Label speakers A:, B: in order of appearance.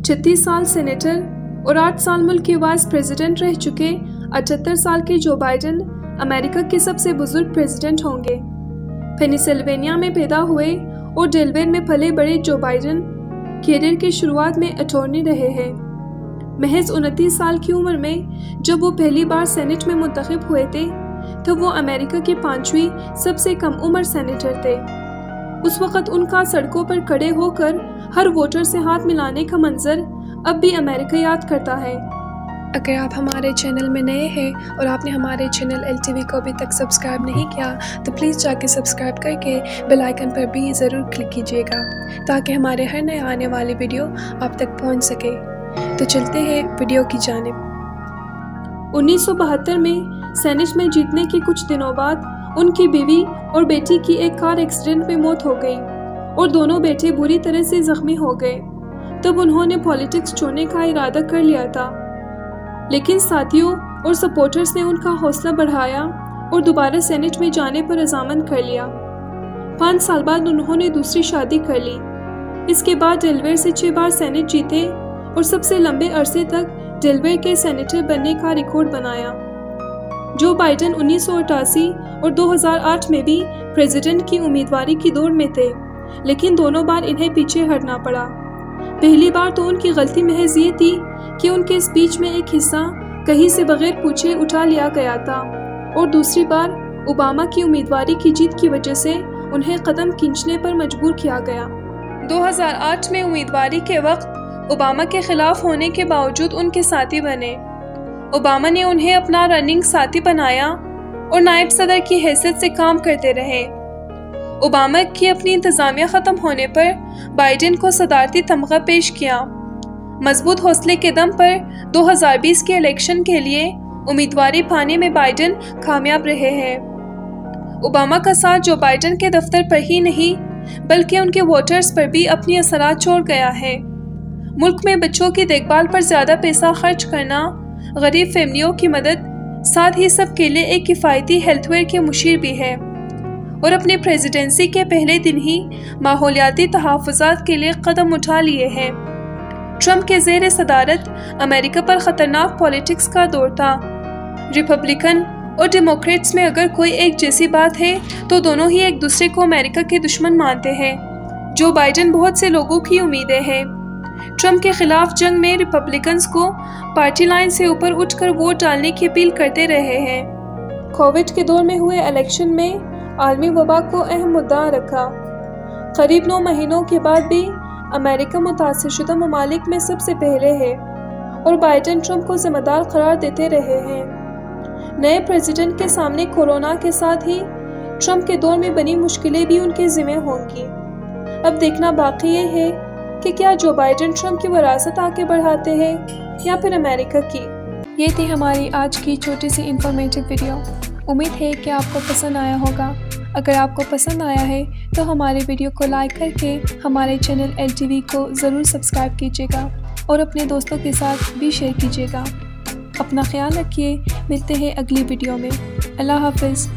A: 36 साल सेनेटर और 8 साल मुल्क के वाइस प्रेसिडेंट रह चुके 78 साल के जो बाइडेन अमेरिका के सबसे बुजुर्ग प्रेसिडेंट होंगे। पेनिसिल्वेनिया में पैदा हुए और डेलवेयर में पले बड़े जो बाइडेन कैरियर की शुरुआत में अटॉर्नी रहे हैं। महज 29 साल की उम्र में जब वो पहली बार सेनेट में मुंतखब हुए थे तो वो अमेरिका की 5वीं सबसे कम उम्र सेनेटर थे। उस वक़्त उनका सड़कों पर खड़े होकर हर वोटर से हाथ मिलाने का मंजर अब भी अमेरिका याद करता है।
B: अगर आप हमारे चैनल में नए हैं और आपने हमारे चैनल LTV को अभी तक सब्सक्राइब नहीं किया तो प्लीज़ जाके सब्सक्राइब करके बेल आइकन पर भी ज़रूर क्लिक कीजिएगा ताकि हमारे हर नए आने वाली वीडियो आप तक पहुंच सके। तो चलते हैं वीडियो की जानिब।
A: 1972 में सेनेट में जीतने के कुछ दिनों बाद उनकी बीवी और बेटी की एक कार एक्सीडेंट में मौत हो गई और दोनों बेटे बुरी तरह से जख्मी हो गए। तब उन्होंने पॉलिटिक्स छोड़ने का इरादा कर लिया था, लेकिन साथियों और सपोर्टर्स ने उनका हौसला बढ़ाया और दोबारा सेनेट में जाने पर रजामंद कर लिया। 5 साल बाद उन्होंने दूसरी शादी कर ली। इसके बाद डेलवेयर से 6 बार सेनेट जीते और सबसे लंबे अरसे तक डेलवेयर के सेनेटर बनने का रिकॉर्ड बनाया। जो बाइडेन 1988 और 2008 में भी प्रेसिडेंट की उम्मीदवारी की दौड़ में थे, लेकिन दोनों बार इन्हें पीछे हटना पड़ा। पहली बार तो उनकी गलती महज ये थी कि उनके स्पीच में एक हिस्सा कहीं से बगैर पूछे उठा लिया गया था, और दूसरी बार ओबामा की उम्मीदवारी की जीत की वजह से उन्हें कदम खींचने पर मजबूर किया गया। 2008 में उम्मीदवारी के वक्त ओबामा के खिलाफ होने के बावजूद उनके साथी बने। ओबामा ने उन्हें अपना रनिंग साथी बनाया और नायब सदर की हैसियत से काम करते रहे। ओबामा की अपनी इंतजामिया ख़त्म होने पर बाइडेन को सदारती तमगा पेश किया। मजबूत हौसले के दम पर 2020 के इलेक्शन के लिए उम्मीदवारी पाने में बाइडेन कामयाब रहे हैं। ओबामा का साथ जो बाइडेन के दफ्तर पर ही नहीं बल्कि उनके वोटर्स पर भी अपनी असरात छोड़ गया है। मुल्क में बच्चों की देखभाल पर ज़्यादा पैसा खर्च करना, गरीब फैमिलियों की मदद, साथ ही सब के लिए एक किफ़ायती हेल्थवेयर के मुशीर भी है, और अपने प्रेसिडेंसी के पहले दिन ही माहौलियाती तहफ़्फ़ुज़ात के लिए कदम उठा लिए हैं। ट्रंप के ज़ेर सदारत अमेरिका पर ख़तरनाक पॉलिटिक्स का दौर था। रिपब्लिकन और डेमोक्रेट्स में अगर कोई एक जैसी बात है तो दोनों ही एक दूसरे को अमेरिका के दुश्मन मानते हैं। जो बाइडेन बहुत से लोगों की उम्मीदें हैं। ट्रंप के खिलाफ जंग में रिपब्लिकन्स को पार्टी लाइन से ऊपर उठकर वोट डालने की अपील करते रहे हैं। कोविड के दौर में हुए इलेक्शन में आलमी वबा को अहम मुद्दा रखा। करीब 9 महीनों के बाद भी अमेरिका मुतासिरशुदा ममालिक में सबसे पहले है और बाइडेन ट्रंप को जिम्मेदार करार देते रहे हैं। नए प्रेसिडेंट के सामने कोरोना के साथ ही ट्रंप के दौर में बनी मुश्किलें भी उनके जिम्मे होंगी। अब देखना बाकी ये है कि क्या जो बाइडेन ट्रंप की विरासत आगे बढ़ाते हैं या फिर अमेरिका की।
B: ये थी हमारी आज की छोटी सी इंफॉर्मेटिव वीडियो। उम्मीद है कि आपको पसंद आया होगा। अगर आपको पसंद आया है तो हमारे वीडियो को लाइक करके हमारे चैनल LTV को ज़रूर सब्सक्राइब कीजिएगा और अपने दोस्तों के साथ भी शेयर कीजिएगा। अपना ख्याल रखिए। मिलते हैं अगली वीडियो में। अल्लाह हाफ़िज़।